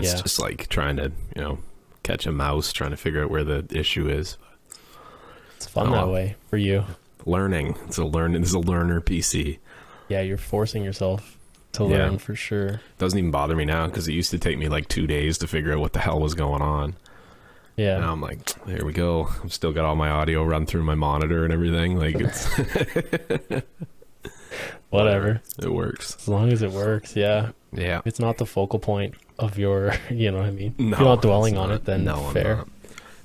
it's just like trying to, catch a mouse, trying to figure out where the issue is. It's fun that way for you. Learning. It's a learner PC. Yeah, you're forcing yourself to learn for sure. Doesn't even bother me now because it used to take me like 2 days to figure out what the hell was going on. Yeah. Now I'm like, there we go. I've still got all my audio run through my monitor and everything. Like it's whatever. It works. As long as it works, yeah. Yeah. It's not the focal point of your, you know what I mean? No, if you're not dwelling on it, then fair. I'm not.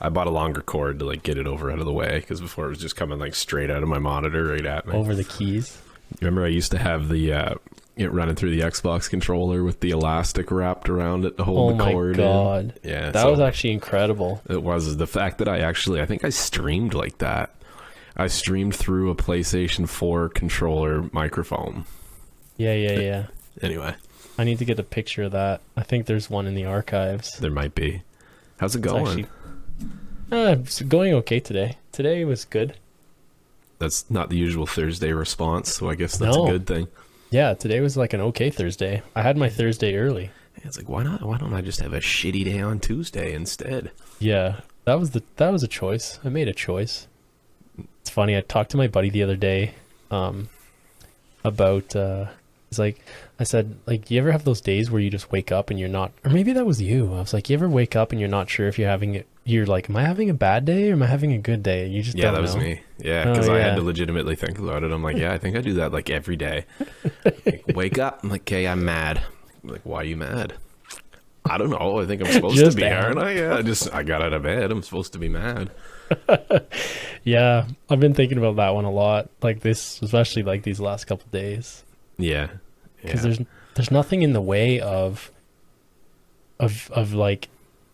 I bought a longer cord to like get it over out of the way because before it was just coming like straight out of my monitor right at me. Over the keys. Remember I used to have the it running through the Xbox controller with the elastic wrapped around it to hold the cord. Oh my god. In. Yeah. That was actually incredible. It was. The fact that I think I streamed like that. I streamed through a PlayStation 4 controller microphone. Yeah. Anyway. I need to get a picture of that. I think there's one in the archives. There might be. How's it going? It's going okay today. Today was good. That's not the usual Thursday response, so I guess that's a good thing. Yeah, today was like an okay Thursday. I had my Thursday early. It's like, why not? Why don't I just have a shitty day on Tuesday instead? Yeah, that was a choice. I made a choice. It's funny. I talked to my buddy the other day about. It's like I said, like, you ever have those days where you just wake up and you're not, or maybe that was you. I was like, you ever wake up and you're not sure if you're having it. You're like, am I having a bad day or am I having a good day? You just don't know. Yeah, that was me. Yeah, because I had to legitimately think about it. I'm like, yeah, I think I do that like every day. Like, wake up. I'm like, okay, I'm mad. I'm like, why are you mad? I don't know. I think I'm supposed to be, aren't I? Yeah, I got out of bed. I'm supposed to be mad. Yeah, I've been thinking about that one a lot. Like this, especially like these last couple of days. Yeah. Because there's nothing in the way of like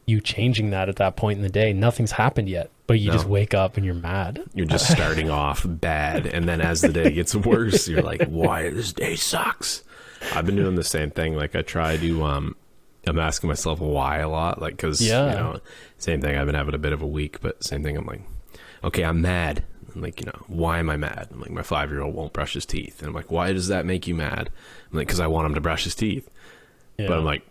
you changing that at that point in the day. Nothing's happened yet, but you just wake up and you're mad. You're just starting off bad, and then as the day gets worse, you're like, why this day sucks? I've been doing the same thing. Like I try to I'm asking myself why a lot, like because same thing. I've been having a bit of a week, but same thing. I'm like, okay, I'm mad. I'm like, why am I mad? I'm like, my 5-year-old won't brush his teeth, and I'm like, why does that make you mad? I'm like, because I want him to brush his teeth. Yeah. But I'm like,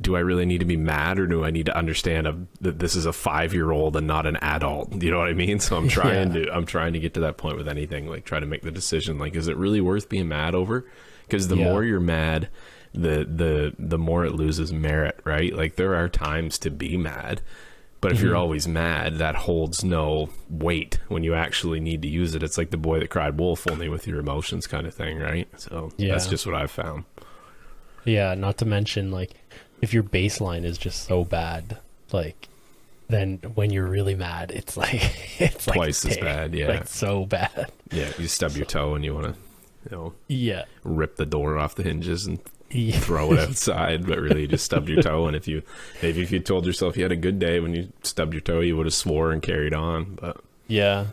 do I really need to be mad, or do I need to understand that this is a 5-year-old and not an adult? You know what I mean? So I'm trying to get to that point with anything, like try to make the decision, like, is it really worth being mad over? Because the more you're mad, the more it loses merit, right? Like there are times to be mad, but if you're always mad, that holds no weight when you actually need to use it. It's like the boy that cried wolf, only with your emotions kind of thing, right? So that's just what I've found. Yeah, not to mention, like, if your baseline is just so bad, like, then when you're really mad, it's twice as bad, like so bad. Yeah, you stub your toe and you want to, rip the door off the hinges and throw it outside, but really you just stubbed your toe. And if you told yourself you had a good day when you stubbed your toe, you would have swore and carried on. But yeah,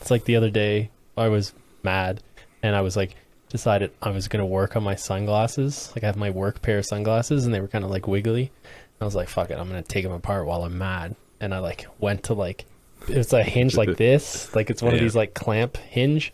it's like the other day I was mad and I was like, decided I was going to work on my sunglasses. Like I have my work pair of sunglasses and they were kind of like wiggly. I was like, fuck it, I'm going to take them apart while I'm mad. And I like went to like, it's a hinge like this, like it's one of these like clamp hinge.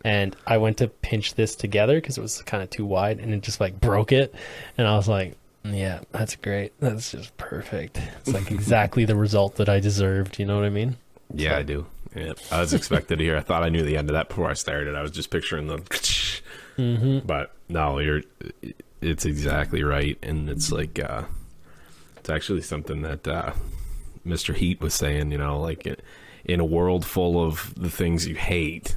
And I went to pinch this together because it was kind of too wide and it just like broke it. And I was like, yeah, that's great. That's just perfect. It's like exactly the result that I deserved. You know what I mean? Yeah, so, I do. Yeah, I was expected to hear. I thought I knew the end of that before I started. I was just picturing the but no, it's exactly right. And it's like it's actually something that Mr. Heat was saying, like in a world full of the things you hate,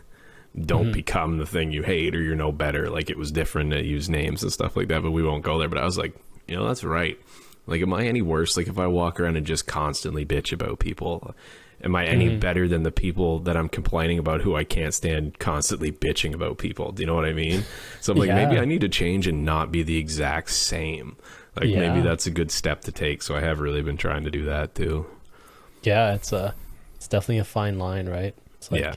don't become the thing you hate or you're no better. Like it was different to use names and stuff like that, but we won't go there. But I was like, that's right. Like, am I any worse? Like if I walk around and just constantly bitch about people, am I any better than the people that I'm complaining about who I can't stand constantly bitching about people? Do you know what I mean? So I'm like, maybe I need to change and not be the exact same. Like maybe that's a good step to take. So I have really been trying to do that too. Yeah, it's definitely a fine line, right? It's like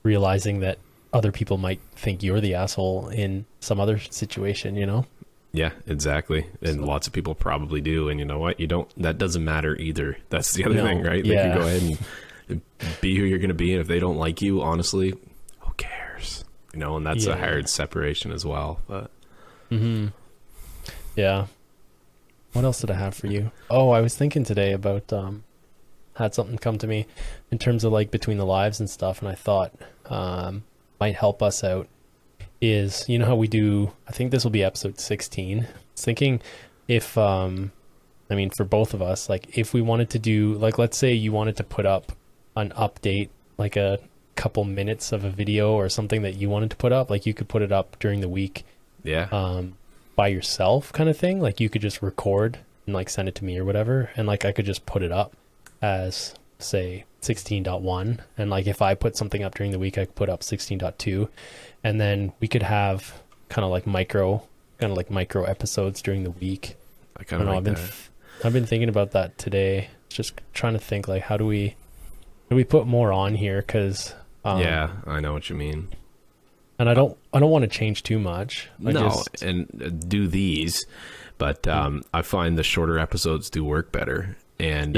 realizing that other people might think you're the asshole in some other situation, Yeah, exactly. And lots of people probably do. And you know what? That doesn't matter either. That's the other thing, right? They can go ahead and be who you're going to be. And if they don't like you, honestly, who cares? And that's a hard separation as well. But yeah, What else did I have for you? Oh, I was thinking today about had something come to me in terms of like between the lives and stuff, and I thought might help us out is, you know how we do, I think this will be episode 16. I was thinking if I mean for both of us, like if we wanted to do, like let's say you wanted to put up an update, like a couple minutes of a video or something that you wanted to put up, like you could put it up during the week. Yeah. By yourself kind of thing. Like you could just record and like send it to me or whatever, and like I could just put it up as say 16.1, and like if I put something up during the week I could put up 16.2, and then we could have kind of like micro episodes during the week. I kind of like that. I've been thinking about that today, just trying to think like how do we put more on here, because yeah, I know what you mean. And I don't want to change too much. And do these, but I find the shorter episodes do work better. And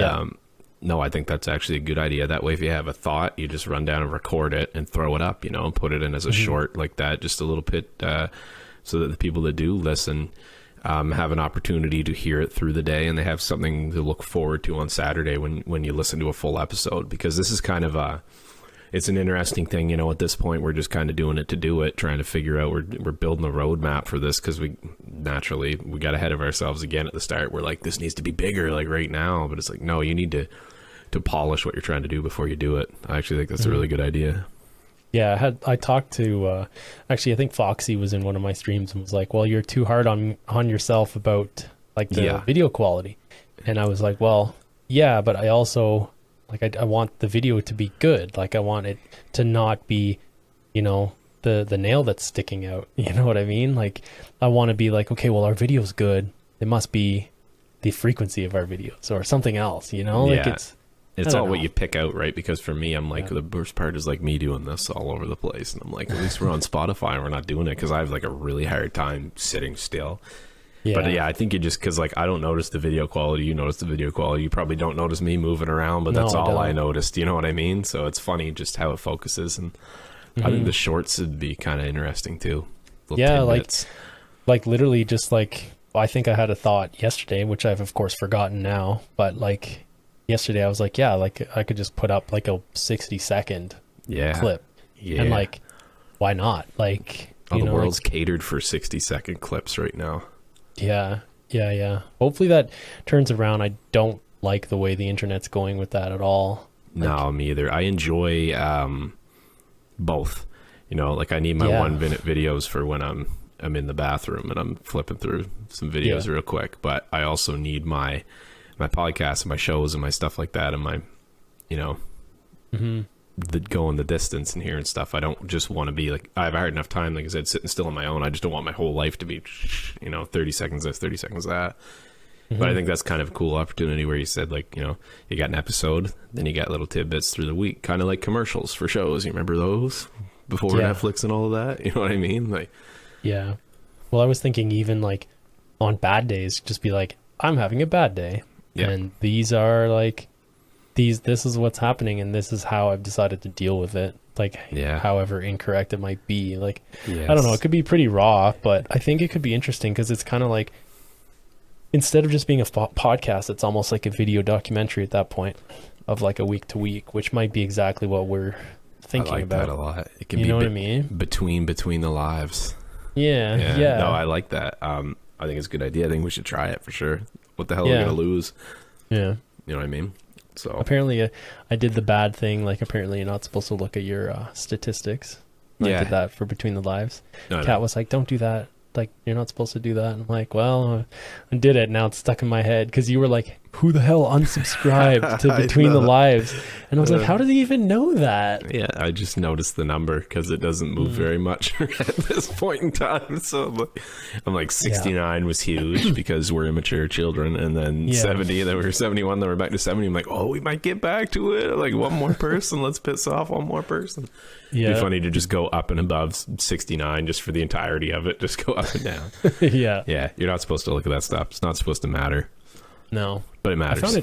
no, I think that's actually a good idea. That way, if you have a thought, you just run down and record it and throw it up, and put it in as a short like that, just a little bit, so that the people that do listen have an opportunity to hear it through the day, and they have something to look forward to on Saturday when you listen to a full episode. Because this is kind of it's an interesting thing, at this point we're just kind of doing it to do it, trying to figure out, we're building a roadmap for this, because we got ahead of ourselves again at the start. We're like, this needs to be bigger like right now, but it's like, no, you need to polish what you're trying to do before you do it. I actually think that's a really good idea. Yeah, I talked to actually I think Foxy was in one of my streams and was like, well, you're too hard on yourself about like the video quality. And I was like, well, yeah, but I also like I want the video to be good. Like I want it to not be, the nail that's sticking out. You know what I mean? Like I want to be like, okay, well, our video's good. It must be the frequency of our videos or something else, like it's all what you pick out, right? Because for me, I'm like, the worst part is like me doing this all over the place. And I'm like, at least we're on Spotify and we're not doing it, because I have like a really hard time sitting still. Yeah. But yeah, I think you just, because like I don't notice the video quality, you notice the video quality. You probably don't notice me moving around, but that's all I noticed. You know what I mean? So it's funny just how it focuses, and I think the shorts would be kind of interesting too. Yeah, like literally just like, I think I had a thought yesterday, which I've of course forgotten now, but like yesterday I was like, yeah, like I could just put up like a 60-second clip, and like why not? Like the world's catered for 60-second clips right now. Yeah. Hopefully that turns around. I don't like the way the internet's going with that at all. No, me either. I enjoy both. Like I need my 1-minute videos for when I'm in the bathroom and I'm flipping through some videos real quick. But I also need my podcasts and my shows and my stuff like that, and my, that go in the distance and hearing stuff. I don't just want to be like, I have a hard enough time, like I said, sitting still on my own. I just don't want my whole life to be 30 seconds this, 30 seconds that. But I think that's kind of a cool opportunity where you said, like, you got an episode, then you got little tidbits through the week, kind of like commercials for shows. You remember those before Netflix and all of that? You know what I mean? Like, yeah. Well, I was thinking even like on bad days, just be like, I'm having a bad day, and these are like, this is what's happening, and this is how I've decided to deal with it. Like, however incorrect it might be. Like, I don't know, it could be pretty raw, but I think it could be interesting, because it's kind of like, instead of just being a podcast, it's almost like a video documentary at that point, of like a week to week, which might be exactly what we're thinking about. I like that a lot. It can be, what I mean? Between the lives. Yeah. No, I like that. I think it's a good idea. I think we should try it for sure. What the hell are we gonna lose? Yeah. You know what I mean? So apparently I did the bad thing. Like apparently you're not supposed to look at your statistics. I did that for Between the Lives. Kat was like, don't do that. Like, you're not supposed to do that. And I'm like, well, I did it. Now it's stuck in my head. Because you were like, who the hell unsubscribed to Between the Lives? And I was like, how did he even know that? Yeah, I just noticed the number because it doesn't move very much at this point in time. So I'm like 69 was huge because we're immature children. And then 70, then we were 71, then we're back to 70. I'm like, oh, we might get back to it. Like, one more person. Let's piss off one more person. It'd be funny to just go up and above 69 just for the entirety of it. Just go up and down. Yeah. Yeah, you're not supposed to look at that stuff. It's not supposed to matter. No. But it matters.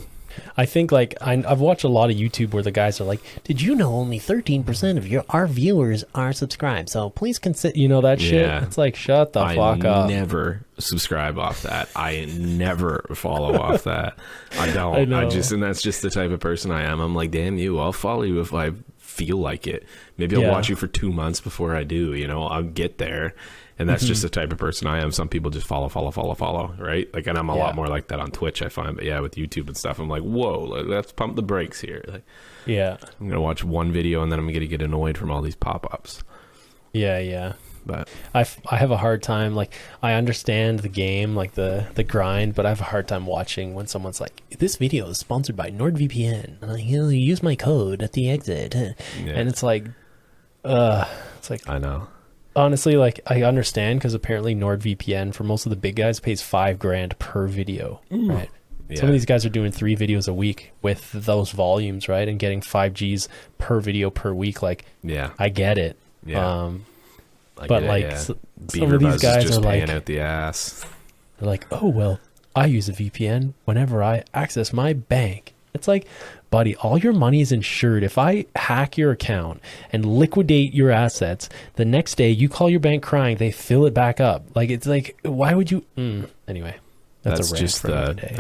I think like I've watched a lot of YouTube where the guys are like, "Did you know only 13% of our viewers are subscribed? So please consider, you know, that shit." Yeah. It's like, shut the fuck up. I never subscribe off that. I never follow off that. I don't. I know. And that's just the type of person I am. I'm like, damn you, I'll follow you if I feel like it. Maybe I'll watch you for 2 months before I do, you know, I'll get there. And that's just the type of person I am. Some people just follow, right? Like, and I'm a lot more like that on Twitch, I find. But yeah, with YouTube and stuff, I'm like, whoa, let's pump the brakes here. Like, yeah, I'm gonna watch one video and then I'm gonna get annoyed from all these pop-ups. Yeah. But I have a hard time. Like, I understand the game, like the grind, but I have a hard time watching when someone's like, "This video is sponsored by NordVPN. You use my code at the exit," and it's like, I know. Honestly, like, I understand because apparently NordVPN for most of the big guys pays $5,000 per video, right? Yeah. Some of these guys are doing 3 videos a week with those volumes, right? And getting 5Gs per video per week. Like, yeah, I get it. Yeah. But like, some of these guys just are like, paying out the ass. They're like, "Oh, well, I use a VPN whenever I access my bank." It's like, buddy, all your money is insured. If I hack your account and liquidate your assets, the next day you call your bank crying, they fill it back up. Like, it's like, why would you? Anyway, that's a rant just for another day,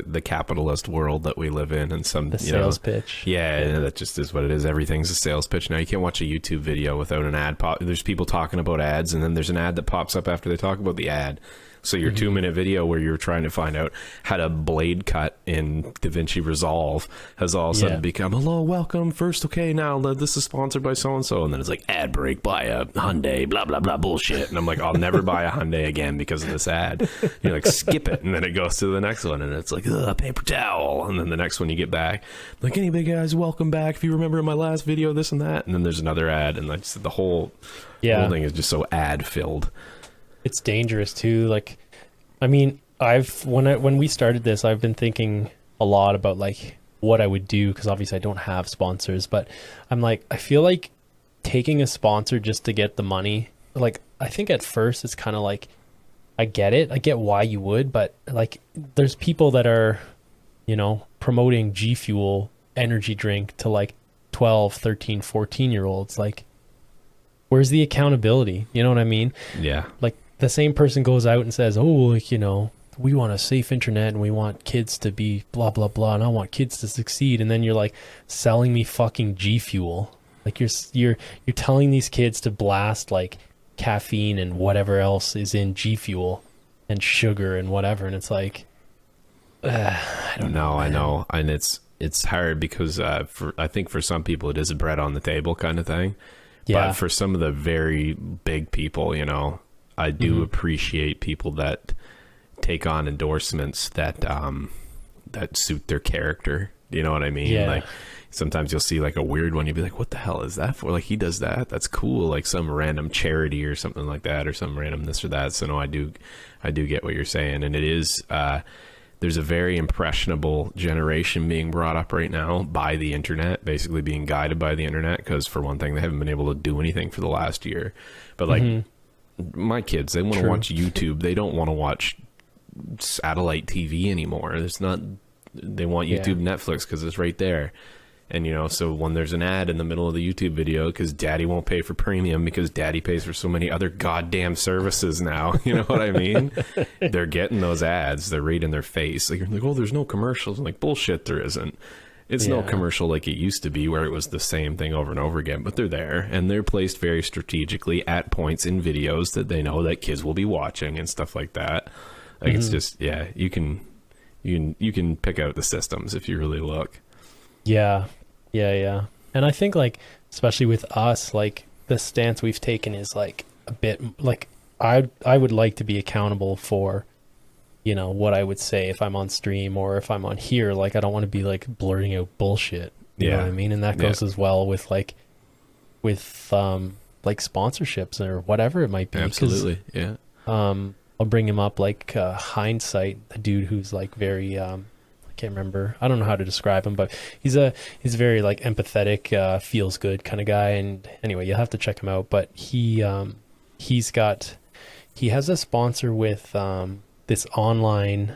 the capitalist world that we live in, and some the sales pitch. Yeah, that just is what it is. Everything's a sales pitch now. You can't watch a YouTube video without an ad pop. There's people talking about ads, and then there's an ad that pops up after they talk about the ad. So your 2-minute video where you're trying to find out how to blade cut in DaVinci Resolve has all of a sudden become, "Hello, welcome. First, okay, now this is sponsored by so-and-so." And then it's like, "Ad break by a Hyundai, blah, blah, blah, bullshit." And I'm like, I'll never buy a Hyundai again because of this ad. And you're like, skip it. And then it goes to the next one. And it's like, paper towel. And then the next one you get back, like, "Anyway, guys, welcome back. If you remember in my last video, this and that." And then there's another ad. And like, the whole thing is just so ad-filled. It's dangerous too. Like, I mean, when we started this, I've been thinking a lot about like what I would do, because obviously I don't have sponsors, but I'm like, I feel like taking a sponsor just to get the money, like, I think at first it's kind of like, I get why you would, but like, there's people that are, you know, promoting G Fuel energy drink to like 12, 13, 14-year-olds. Like, where's the accountability? You know what I mean? Yeah. Like, the same person goes out and says, "Oh, like, you know, we want a safe internet and we want kids to be blah, blah, blah, and I want kids to succeed." And then you're like selling me fucking G Fuel. Like, you're telling these kids to blast like caffeine and whatever else is in G Fuel and sugar and whatever. And it's like, I don't know. I know. And it's hard because I think for some people it is a bread on the table kind of thing. Yeah. But for some of the very big people, you know, I do appreciate people that take on endorsements that that suit their character. You know what I mean? Yeah. Like, sometimes you'll see like a weird one. You'll be like, "What the hell is that for?" Like, he does that. That's cool. Like some random charity or something like that, or some random this or that. So no, I do get what you're saying. And it is, there's a very impressionable generation being brought up right now by the internet, basically being guided by the internet. Because for one thing, they haven't been able to do anything for the last year. But like, my kids, they want to watch YouTube. They don't want to watch satellite TV anymore. They want YouTube, Netflix, because it's right there. And, you know, so when there's an ad in the middle of the YouTube video because daddy won't pay for premium because daddy pays for so many other goddamn services now, you know what I mean? They're getting those ads. They're right in their face. Like, you're like, "Oh, there's no commercials." I'm like, bullshit, there isn't. It's no commercial like it used to be where it was the same thing over and over again, but they're there, and they're placed very strategically at points in videos that they know that kids will be watching and stuff like that. Like, it's just, you can pick out the systems if you really look. Yeah. And I think, like, especially with us, like, the stance we've taken is like a bit like, I would like to be accountable for, you know, what I would say if I'm on stream or if I'm on here. Like, I don't want to be like blurting out bullshit. You know what I mean? And that goes as well with like sponsorships or whatever it might be. Absolutely. Yeah. I'll bring him up, like, Hindsight, the dude who's like very, I can't remember. I don't know how to describe him, but he's very like empathetic, feels good kind of guy. And anyway, you'll have to check him out. But he has a sponsor with, this online,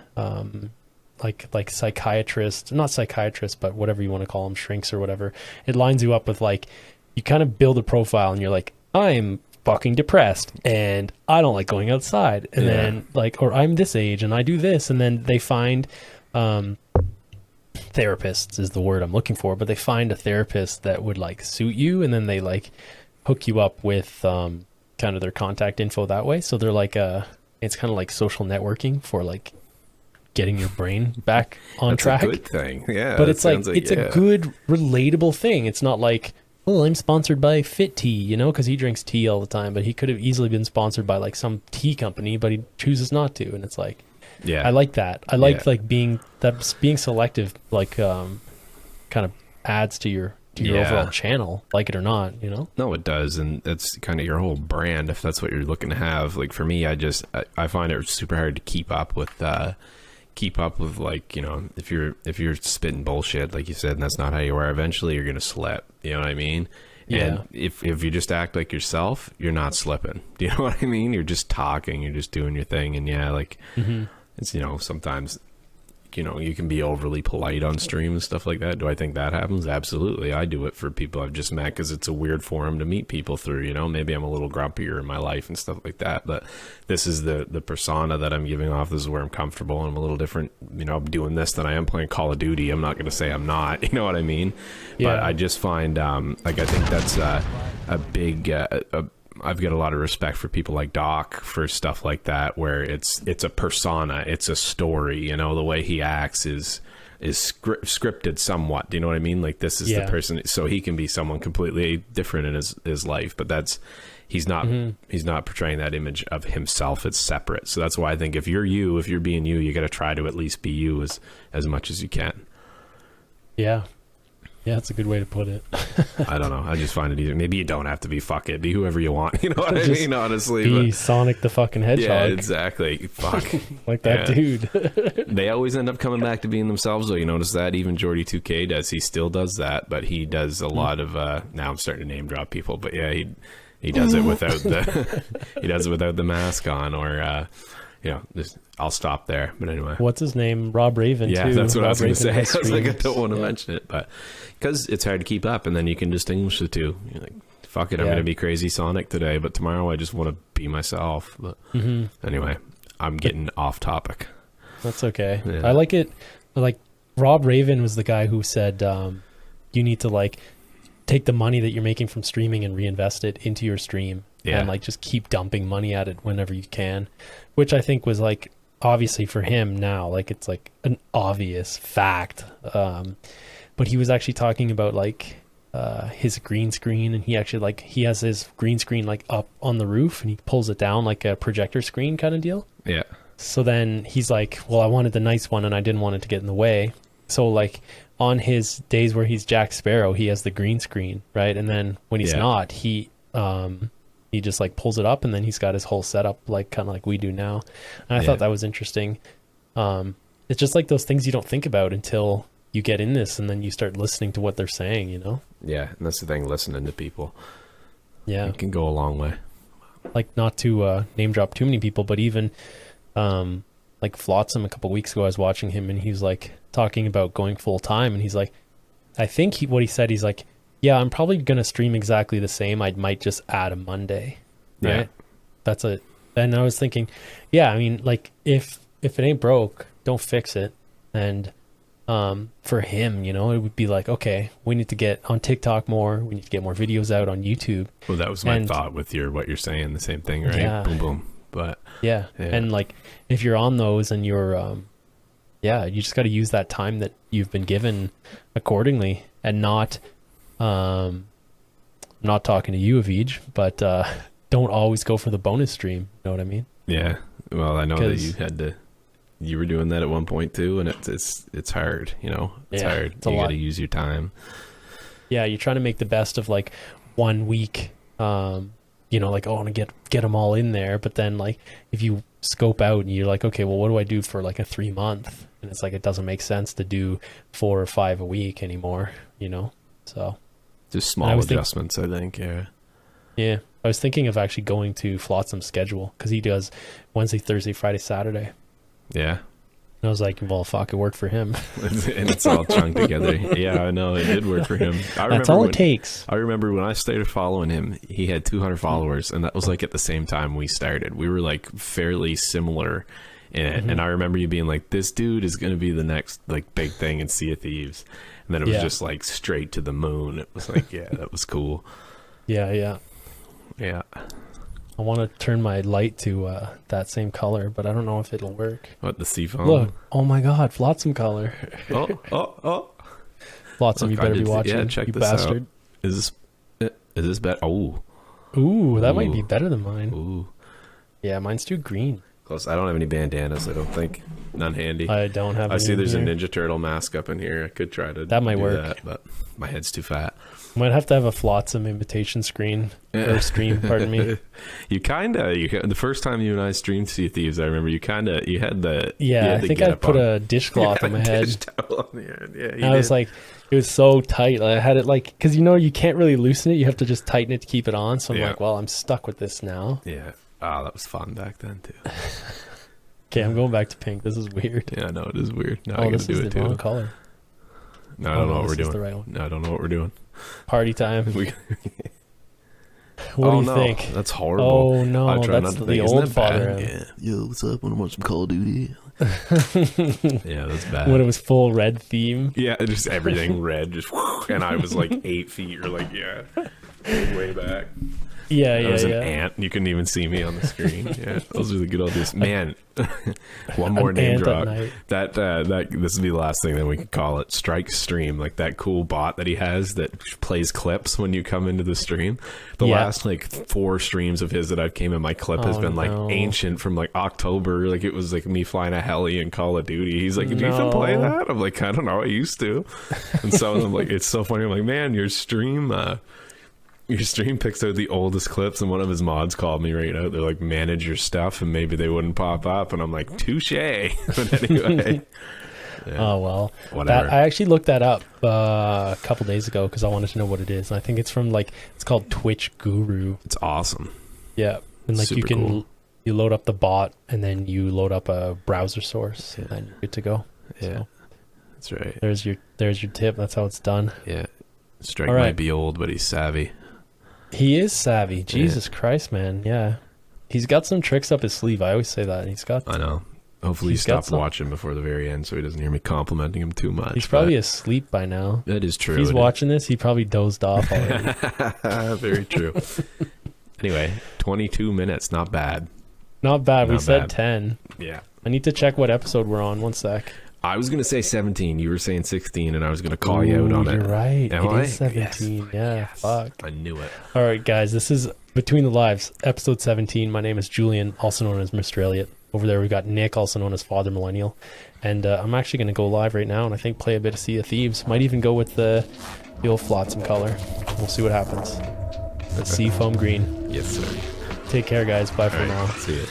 like psychiatrists, not psychiatrists, but whatever you want to call them, shrinks or whatever. It lines you up with like, you kind of build a profile and you're like, I'm fucking depressed and I don't like going outside. And then like, or I'm this age and I do this. And then they find, therapists is the word I'm looking for, but they find a therapist that would like suit you. And then they like hook you up with, kind of their contact info that way. So they're like, it's kind of like social networking for like getting your brain back on track. That's a good thing. Yeah. But it's like it's a good relatable thing. It's not like, well, I'm sponsored by Fit Tea, you know, because he drinks tea all the time, but he could have easily been sponsored by like some tea company, but he chooses not to. And it's like, yeah, I like that. I like like being selective, like kind of adds to your overall channel, like it or not, you know? No, it does. And that's kind of your whole brand, if that's what you're looking to have. Like for me, I find it super hard to keep up with like, you know, if you're spitting bullshit, like you said, and that's not how you are, eventually you're going to slip. You know what I mean? Yeah. And if you just act like yourself, you're not slipping. Do you know what I mean? You're just talking, you're just doing your thing. And like, it's, you know, sometimes, you know, you can be overly polite on stream and stuff like that. Do I think that happens? Absolutely. I do it for people I've just met because it's a weird forum to meet people through, you know. Maybe I'm a little grumpier in my life and stuff like that, but this is the persona that I'm giving off. This is where I'm comfortable, and I'm a little different, you know, I'm doing this than I am playing Call of Duty. I'm not going to say I'm not, you know what I mean? Yeah. But I just find, like, I think that's a big, I've got a lot of respect for people like Doc for stuff like that, where it's a persona, it's a story, you know. The way he acts is scripted somewhat. Do you know what I mean? Like, this is the person, so he can be someone completely different in his life, but he's not portraying that image of himself. It's separate. So that's why I think if you're being you got to try to at least be you as much as you can. Yeah. Yeah, that's a good way to put it. I don't know. I just find it easier. Maybe you don't have to be fuck it. Be whoever you want. You know what I mean? Honestly. Be Sonic the fucking Hedgehog. Yeah, exactly. Fuck. Like that dude. They always end up coming back to being themselves, though. You notice that? Even Jordy 2K does. He still does that, but he does a lot of, now I'm starting to name drop people, but yeah, he does it without the mask on, or, you know, I'll stop there. But anyway, what's his name? Rob Raven. Yeah, too. That's what Rob I was going to say. I was like, I don't want to mention it, but because it's hard to keep up, and then you can distinguish the two. You're like, fuck it, I'm going to be crazy Sonic today, but tomorrow I just want to be myself. But anyway, I'm getting off topic. That's okay. Yeah. I like it. Like, Rob Raven was the guy who said, you need to like take the money that you're making from streaming and reinvest it into your stream. Yeah. And like just keep dumping money at it whenever you can, which I think was like, obviously for him now, like it's like an obvious fact. But he was actually talking about like his green screen, and he has his green screen like up on the roof, and he pulls it down like a projector screen kind of deal. Yeah. So then he's like, well, I wanted the nice one and I didn't want it to get in the way. So like on his days where he's Jack Sparrow, he has the green screen, right? And then when he's not, he just like pulls it up, and then he's got his whole setup like kind of like we do now. And I thought that was interesting. It's just like those things you don't think about until you get in this, and then you start listening to what they're saying, you know? Yeah, and that's the thing, listening to people. Yeah. It can go a long way. Like, not to name drop too many people, but even like Flotsam a couple weeks ago, I was watching him, and he was like talking about going full time, and he's like, I think what he said, he's like, yeah, I'm probably going to stream exactly the same. I might just add a Monday. Right? Yeah. That's it. And I was thinking, yeah, I mean, like if it ain't broke, don't fix it. And for him, you know, it would be like, okay, we need to get on TikTok more. We need to get more videos out on YouTube. Well, that was my thought with what you're saying, the same thing, right? Yeah. Boom, boom. But yeah. And like, if you're on those and you're, you just got to use that time that you've been given accordingly, and not, I'm not talking to you, Avij, but don't always go for the bonus stream. You know what I mean? Yeah. Well, I know that you were doing that at one point too, and it's hard, you know. It's hard. You got to use your time. Yeah, you're trying to make the best of like 1 week. You know, like, oh, I want to get them all in there, but then like if you scope out and you're like, okay, well, what do I do for like a 3 month? And it's like, it doesn't make sense to do 4 or 5 a week anymore, you know. So just small adjustments, I think. Yeah, I was thinking of actually going to Flotsam's schedule, because he does Wednesday, Thursday, Friday, Saturday. Yeah. And I was like, well, fuck, it worked for him. And it's all chunked together. Yeah, I know. It did work for him. That's all it takes. I remember when I started following him, he had 200 followers, and that was like at the same time we started. We were like fairly similar. And I remember you being like, this dude is going to be the next like big thing in Sea of Thieves. And then it was just like straight to the moon. It was like, yeah, that was cool. Yeah. I want to turn my light to that same color, but I don't know if it'll work. What, the seafoam? Look, oh my god, Flotsam color. Oh. Flotsam, Look, you better be watching. Yeah, check you this bastard. out. Is this better? Oh. Ooh, that might be better than mine. Ooh. Yeah, mine's too green. Close. I don't have any bandanas, I don't think. None handy. I don't have I see there's here. a Ninja Turtle mask up in here. I could try to That might do work. that, but my head's too fat. Might have to have a Flotsam imitation screen. Or stream, pardon me. You the first time you and I streamed Sea of Thieves, I remember you had the... Yeah, I think I put a dishcloth on my head. Dish towel on the head. Yeah, and I was like, it was so tight. I had it like, because you can't really loosen it. You have to just tighten it to keep it on. So I'm like, well, I'm stuck with this now. Yeah. Oh, that was fun back then too. Okay, I'm going back to pink. This is weird. Yeah, no, it is weird. Now I gotta this do is it the too. wrong color. No, I don't know what we're doing. The right one. No, I don't know what we're doing. Party time. What do you think? That's horrible. Oh no, I try that's not to the think. Isn't old that bad? father. Yeah. Yo, what's up? Wanna watch some Call of Duty? Yeah, that's bad. When it was full red theme. Yeah, just everything red, just and I was like 8 feet or like way back. Yeah, I was an ant. You couldn't even see me on the screen. Yeah, those are the good old days. Man, one more name drop. That this will be the last thing that we can call it. Strike Stream, like that cool bot that he has that plays clips when you come into the stream. The last like 4 streams of his that I've came in, my clip has been like ancient from like October. Like it was like me flying a heli in Call of Duty. He's like, "Do you even play that?" I'm like, "I don't know. I used to." And so I'm like, it's so funny. I'm like, "Man, your stream picks out the oldest clips," and one of his mods called me right out. They're like, "Manage your stuff and maybe they wouldn't pop up," and I'm like, touche. But anyway. Oh well, whatever. I actually looked that up a couple days ago because I wanted to know what it is. And I think it's from it's called Twitch Guru. It's awesome. Yeah, and like Super cool. you load up the bot and then you load up a browser source and then you're good to go. Yeah, so, that's right. There's your tip. That's how it's done. Yeah, Strike might be old, but he's savvy. He is savvy. Jesus Christ, man. Yeah. He's got some tricks up his sleeve. I always say that. I know. Hopefully he stopped watching before the very end so he doesn't hear me complimenting him too much. He's probably asleep by now. That is true. If he's watching this, he probably dozed off already. Very true. Anyway, 22 minutes. Not bad. Not bad. We said 10. Yeah. I need to check what episode we're on. One sec. I was going to say 17. You were saying 16, and I was going to call you out on it. You're right. Am I? It is 17. Yes. Yeah, yes. fuck. I knew it. All right, guys. This is Between the Lives, episode 17. My name is Julian, also known as Mr. Elliott. Over there, we've got Nick, also known as Father Millennial. And I'm actually going to go live right now and I think play a bit of Sea of Thieves. Might even go with the old Flotsam color. We'll see what happens. That's Seafoam Green. Yes, sir. Take care, guys. Bye for now. See you.